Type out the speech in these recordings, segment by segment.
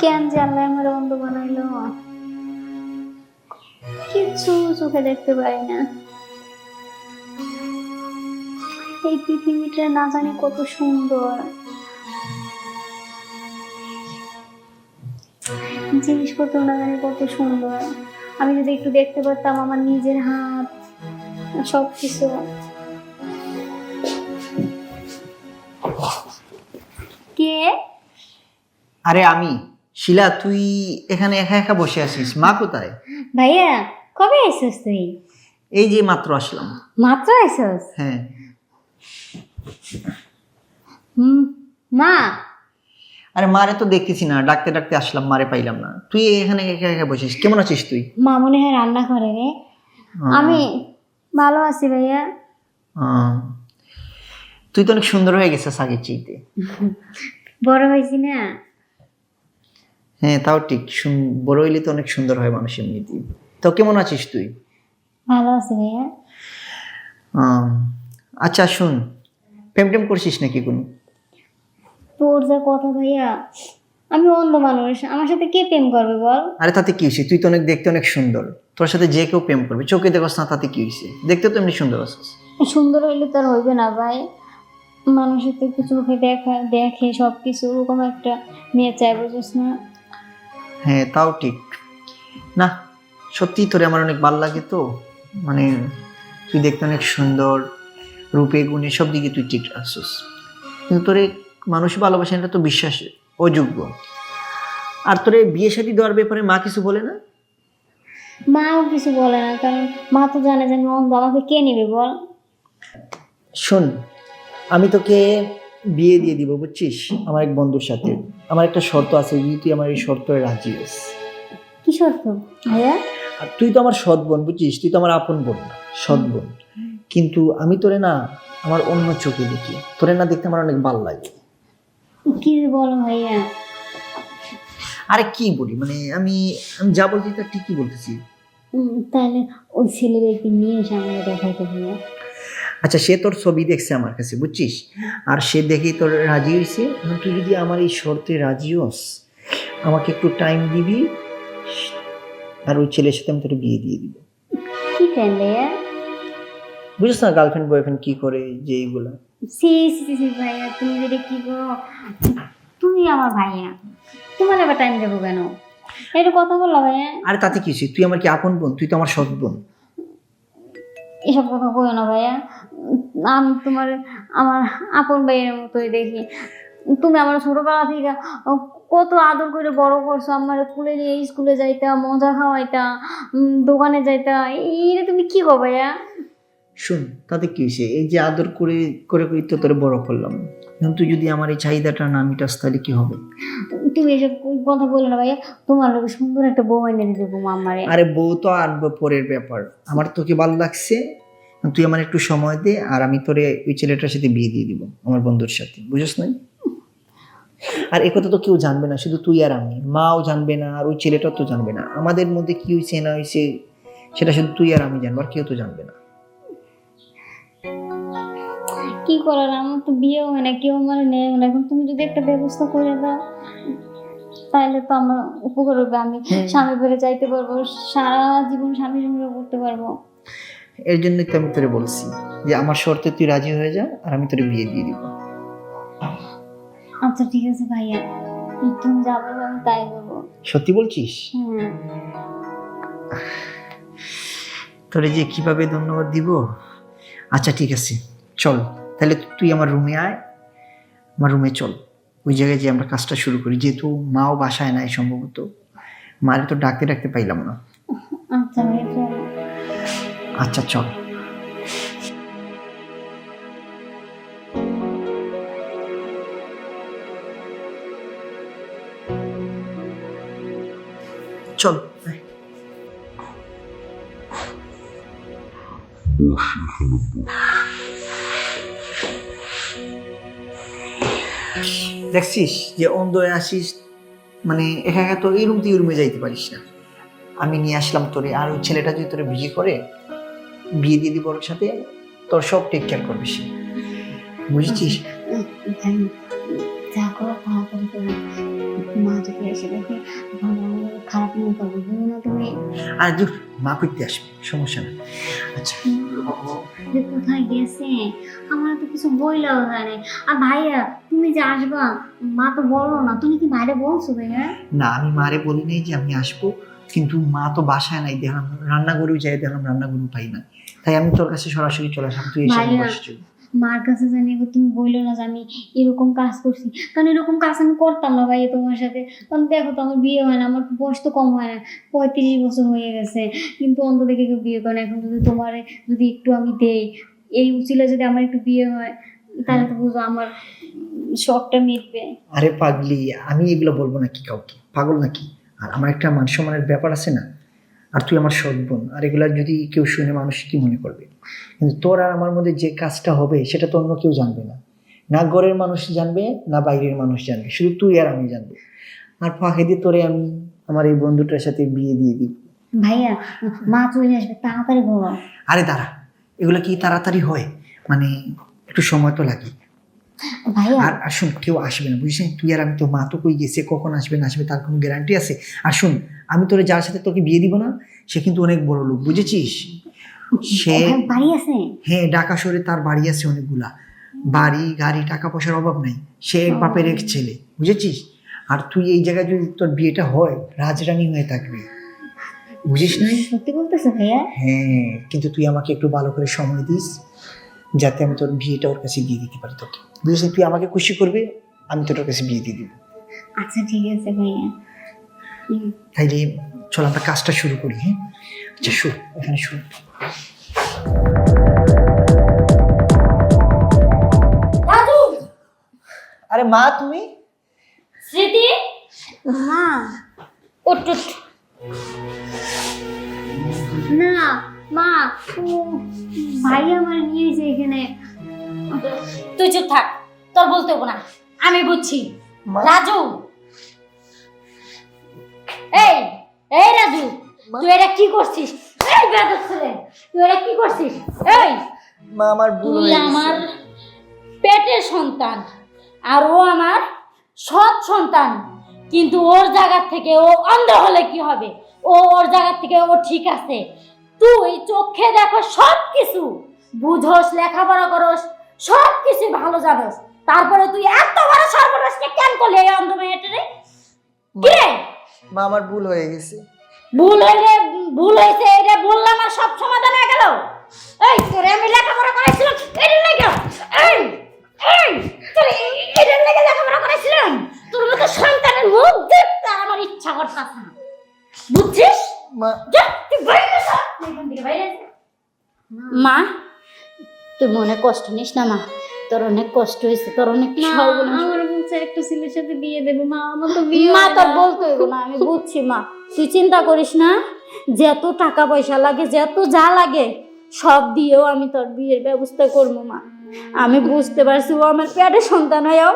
কেন যে আল্লাহ আমার অন্ধ বানাইলো, কিছু চোখে দেখতে পারি না। এই পৃথিবীটা না জানি কত সুন্দর, জিনিসপত্র না জানি কত সুন্দর। আমি যদি একটু দেখতে পারতাম আমার নিজের হাত সবকিছু। কে? আরে আমি। শিলা, তুই এখানে একা একা বসে আছিস, মা কোথায়? ভাইয়া কবে আইসস তুই? এই যে মাত্র আসলাম। মাত্র আইসস? হ্যাঁ। মা? আরে মারে তো দেখতেছি না, ডাকতে ডাকতে আসলাম, মারে পাইলাম না। তুই এখানে একা একা বসিস, কেমন আছিস তুই? মা মনে হয় রান্না করে রে। আমি ভালো আছি ভাইয়া। তুই তো অনেক সুন্দর হয়ে গেছিস আগের চাইতে। বড় হয়েছি না? হ্যাঁ তাও ঠিক, বড় হইলে তো অনেক সুন্দর হয় মানুষ এমনিতেই। তো কেমন আছিস তুই? ভালো আছি ভাইয়া। আচ্ছা শুন, প্রেম টেম করছিস নাকি কোনো? তোর যা কথা ভাইয়া, আমি অন্ধ মানুষ, আমার সাথে কে প্রেম করবে বল? আরে তাতে কি হয়েছে, তুই তো অনেক দেখতে অনেক সুন্দর, তোর সাথে যে কেউ প্রেম করবে, চোখে দেখোস না, তাতে কি হয়েছে? দেখতে তো এমনি সুন্দর আছিস। সুন্দর হইলে তো আর হইবে না ভাই, মানুষের তো একটু চোখে দেখে সবকিছু, ওরকম একটা মেয়ে চাই, বুঝিস না? হ্যাঁ তাও ঠিক। না সত্যি তোরে আমার অনেক ভালো লাগে তো, মানে তুই দেখতে অনেক সুন্দর, রূপে গুণে সব দিকে তুই ঠিক আসছিস, কিন্তু তোরে মানুষ ভালোবাসে এটা তো বিশ্বাস অযোগ্য। আর তোরে বিয়ে শাদী দেওয়ার ব্যাপারে মা কিছু বলে না? মাও কিছু বলে না, কারণ মা তো জানে যে আমি অন্ধ, আমাকে কে নিবে বল? শোন, আমি তোকে বিয়ে দিয়ে দিব বুঝছিস, আমার এক বন্ধুর সাথে। আমার একটা শর্ত আছে, যদি তুই আমার এই শর্তে রাজি হোস। কি শর্ত ভাইয়া? আর তুই তো আমার সৎ বোন বুঝছিস, তুই তো আমার আপন বোন না, সৎ বোন। কিন্তু আমি তোরে না আমার অন্য চোখে দেখি, তোরে না দেখতে আমার অনেক ভালো লাগে। কি বলো ভাইয়া? আরে কি বলি, মানে আমি আমি যা বলছি তা ঠিকই বলতেছি। তাহলে ওই ছেলেদেরকে নিয়ে এসে আমাকে দেখাইতে ভাইয়া। আচ্ছা সে তোর ছবি দেখছে আমার কাছে বুঝছিস, আর সে দেখেই তোর রাজি হয়েছে। তুই যদি আমার এই শর্তে রাজি হোস, আমাকে একটু টাইম দিবি, আর ওই ছেলের সাথে আমি তোর বিয়ে দিয়ে দিব। কি টাইম ভাইয়া? বুঝছিস না গার্লফ্রেন্ড বয়ফ্রেন্ড কি করে, যে এইগুলা। সি সি সি ভাইয়া, তুমি যদি কি গো, তুমি আমার ভাইয়া, তোমার আবার টাইম দেবো কেন? একটু কথা বললো ভাইয়া। আরে তাতে কি হয়েছে, তুই আমার কি আপন বোন? তুই তো আমার সৎ বোন। এসব কথা কইও না ভাইয়া, আমি তোমার আমার আপন ভাইয়ের মতোই দেখি। তুমি আমার ছোটবেলা থেকে কত আদর করে বড় করছো, আমার স্কুলে নিয়ে স্কুলে যাইতা, মজা খাওয়াইতা, দোকানে যাইতা, এইটা তুমি কি গো ভাইয়া? শুন, তাতে কি হয়েছে, এই যে আদর করে করে করে তো তোরে বড় করলাম, এখন তুই যদি আমার এই চাহিদাটা না মিটাস তাহলে কি হবে? তুমি এসব কথা বলো না ভাইয়া, তোমার লোক সুন্দর একটা বউ এনে দিতে আমারে। আরে বউ তো আনবো পরের ব্যাপার, আমার তোকে ভালো লাগছে, তুই আমার একটু সময় দে, আর আমি তোরে ওই ছেলেটার সাথে বিয়ে দিয়ে দিব, আমার বন্ধুর সাথে, বুঝছ না? আর এ কথা তো কেউ জানবে না, শুধু তুই আর আমি, মাও জানবে না, আর ওই ছেলেটাও তো জানবে না। আমাদের মধ্যে কি হয়েছে না হয়েছে সেটা শুধু তুই আর আমি জানবো, আর কেউ তো জানবে না। কি করার, আমার তো বিয়ে হয় না, কেউ আমার নেয় না। এখন তুমি যদি একটা ব্যবস্থা করে দাও তাহলে তো আমার উপকার হবে, আমি স্বামী বেড়ে যাইতে পারবো, সারা জীবন স্বামী সংগ্রহ করতে পারবো। এর জন্যই তো আমি তোরে বলছি যে আমার শর্তে তুই রাজি হয়ে যা, আর আমি তোরে বিয়ে দিয়ে দিব। আচ্ছা ঠিক আছে ভাইয়া, তুমি যা বলবে আমি তাই করবো। সত্যি বলছিস? হ্যাঁ। তোরে যে কিভাবে ধন্যবাদ দিব। আচ্ছা ঠিক আছে, চল তাহলে তুই আমার রুমে আয়, আমার রুমে চল, ওই জায়গায় যে আমরা কাজটা শুরু করি, যেহেতু মাও বাসায় নাই সম্ভবত, মারে তো ডাকতে ডাকতে পাইলাম না। আচ্ছা ভাইয়া চলো। আচ্ছা চল। চল। দেখছিস যে অন্ধ হয়ে আসিস, মানে একা একা তো এই রুম থেকে রুমে যাইতে পারিস না। আমি নিয়ে আসলাম তোরে, আর ওই ছেলেটা যদি তোরে বিয়ে করে, বিয়ে দিয়ে দিব ওর সাথে, তোর সব টেক কেয়ার করবে সে, বুঝেছিস? যা করো তাড়াতাড়ি করো। মা যদি এসে দেখে তাহলে আমার খারাপ মনে করবো, বুঝো না তুমি? আর দূর, মা করতে আসবে, সমস্যা না। আচ্ছা যে কোথায় গেছে আমার তো কিছু বইলাও যায় না। আর ভাইয়া তুমি যে আসবা, মা তো বললো না, তুমি কি বাইরে বলছো ভাইয়া? না, আমি মারে বলি নাই যে আমি আসবো, কিন্তু মা তো বাসায় নাই, দেখলাম রান্নাঘরেও যাই, দেখলাম রান্নাঘরেও পাই না, তাই আমি তোর কাছে সরাসরি চলে আসলাম, তুই এসে ভাইয়া, বসে চল। মার কাছে জানি এবার তুমি বললো না যে আমি এরকম কাজ করছি, কারণ এরকম কাজ আমি করতাম না ভাইয়া তোমার সাথে। কারণ দেখো তো আমার বিয়ে হয় না, আমার বয়স তো কম হয় না, 35 বছর হয়ে গেছে, কিন্তু অন্ত দেখে কেউ বিয়ে করে না। এখন যদি তোমারে যদি একটু আমি দেই, এই উচিলে যদি আমার একটু বিয়ে হয়, তাহলে তো বুঝো আমার শখটা মিটবে। আরে পাগলি, আমি এগুলো বলবো নাকি কাউকে, পাগল নাকি? আর আমার একটা মান সম্মানের ব্যাপার আছে না, আর তুই আমার সৎ বোন, আর এগুলা যদি কেউ শুনে মানুষ কি মনে করবে? কিন্তু তোর আর আমার মধ্যে যে কাজটা হবে সেটা তো অন্য কেউ জানবে না, না ঘরের মানুষ জানবে না বাইরের মানুষ জানবে, শুধু তুই আর আমি জানবে। আর ফাঁকে দিয়ে তোরে আমি আমার এই বন্ধুটার সাথে বিয়ে দিয়ে দিই। ভাইয়া, মা চলে আসবে, তাড়াতাড়ি বলো। আরে দাঁড়া, এগুলো কি তাড়াতাড়ি হয়? মানে একটু সময় তো লাগে। ভাইয়া, আর আর শুন, কেউ আসবে না বুঝছিস, তুই আর আমি, তো মা তো কই গেছে, কখন আসবে না আসবে তার কোনো গ্যারান্টি আছে? আর শুন, আমি তোরে যার সাথে তোকে বিয়ে দিব না, সে কিন্তু অনেক বড় লোক, বুঝেছিস? সে, ওখানে বাড়ি আছে? হ্যাঁ, ঢাকা শহরে তার বাড়ি আছে অনেকগুলা, বাড়ি গাড়ি টাকা পয়সার অভাব নাই, সে এক বাপের এক ছেলে, বুঝেছিস? আর তুই এই জায়গায় যদি তোর বিয়েটা হয়, রাজরানী হয়ে থাকবি, বুঝিস না? সত্যি বলতেছো ভাইয়া? হ্যাঁ, কিন্তু তুই আমাকে একটু ভালো করে সময় দিস, যাতে আমি তোর বিয়েটা ওর কাছে দিয়ে দিতে পারি তোকে, বুঝিস? তুই আমাকে খুশি করবি, আমি তোর কাছে বিয়ে দিয়ে দিব। আচ্ছা ঠিক আছে ভাইয়া। তাইলে চল আমরা কাজটা শুরু করি। হ্যাঁ, আচ্ছা শুরু, এখানে শুরু। রাজু, আরে মা, তুমি? স্মৃতি, মা, ওঠ ওঠ। না মা, ও ভাই আমার নিয়েছে এখানে। তুই চুপ থাক, তোর বলতে হবো না, আমি বুঝছি। মা। রাজু, এই এই রাজু, তুই এটা কি করছিস? এই বেয়াদব ছেলে, তুই এটা কি করছিস? এই, মা, আমার ভুল তুই হয়ে গেছে। আমার পেটের সন্তান, আর ও আমার সৎ সন্তান, কিন্তু ওর জায়গা থেকে ও অন্ধ হলে কি হবে? ওর জায়গা থেকে ও ঠিক আছে। তুই চোখে দেখো সব কিছু, বুঝোস, লেখাপড়া করস, সব কিছু ভালো জানোস, তারপরে তুই এত বড় সর্বনাশটা কেন করলি এই অন্ধ মেয়েটারে? কি রে? মা, আমার ভুল হয়ে গেছে। ভুল হয়েছে, এটা বললাম আর সব সমাধান হয়ে গেল? এই তোরে আমি লেখাপড়া করাইছিলাম এটার লেগে, এই এই তোরে এটার লেগে লেখাপড়া করাইছিলাম? তোর মতো সন্তানের মুখ দেখতে আর আমার ইচ্ছা করতেছে না, বুঝছিস? মা, যা, তুই বাইরে যা, এখান থেকে বাইরে যা। মা, তুই মনে কষ্ট নিস না মা, তোর অনেক কষ্ট হয়েছে, তোর অনেক মা, সর্বনাশ। আমার বলছে একটা ছেলের সাথে বিয়ে দেবো। মা, আমার তো বিয়ে মা হয় তোর না। বলতে হইব না, আমি বুঝছি মা, তুই চিন্তা করিস না, যত টাকা পয়সা লাগে, যত যা লাগে সব দিয়েও আমি তোর বিয়ের ব্যবস্থা করবো মা। আমি বুঝতে পারছি ও আমার পেটে সন্তান হয়েও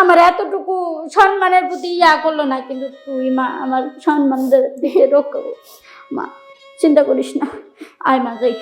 আমার এতটুকু সম্মানের প্রতি ইয়া করলো না, কিন্তু তুই মা আমার সম্মান দিকে রক্ষা কর। মা চিন্তা করিস না, আয় মা যাই।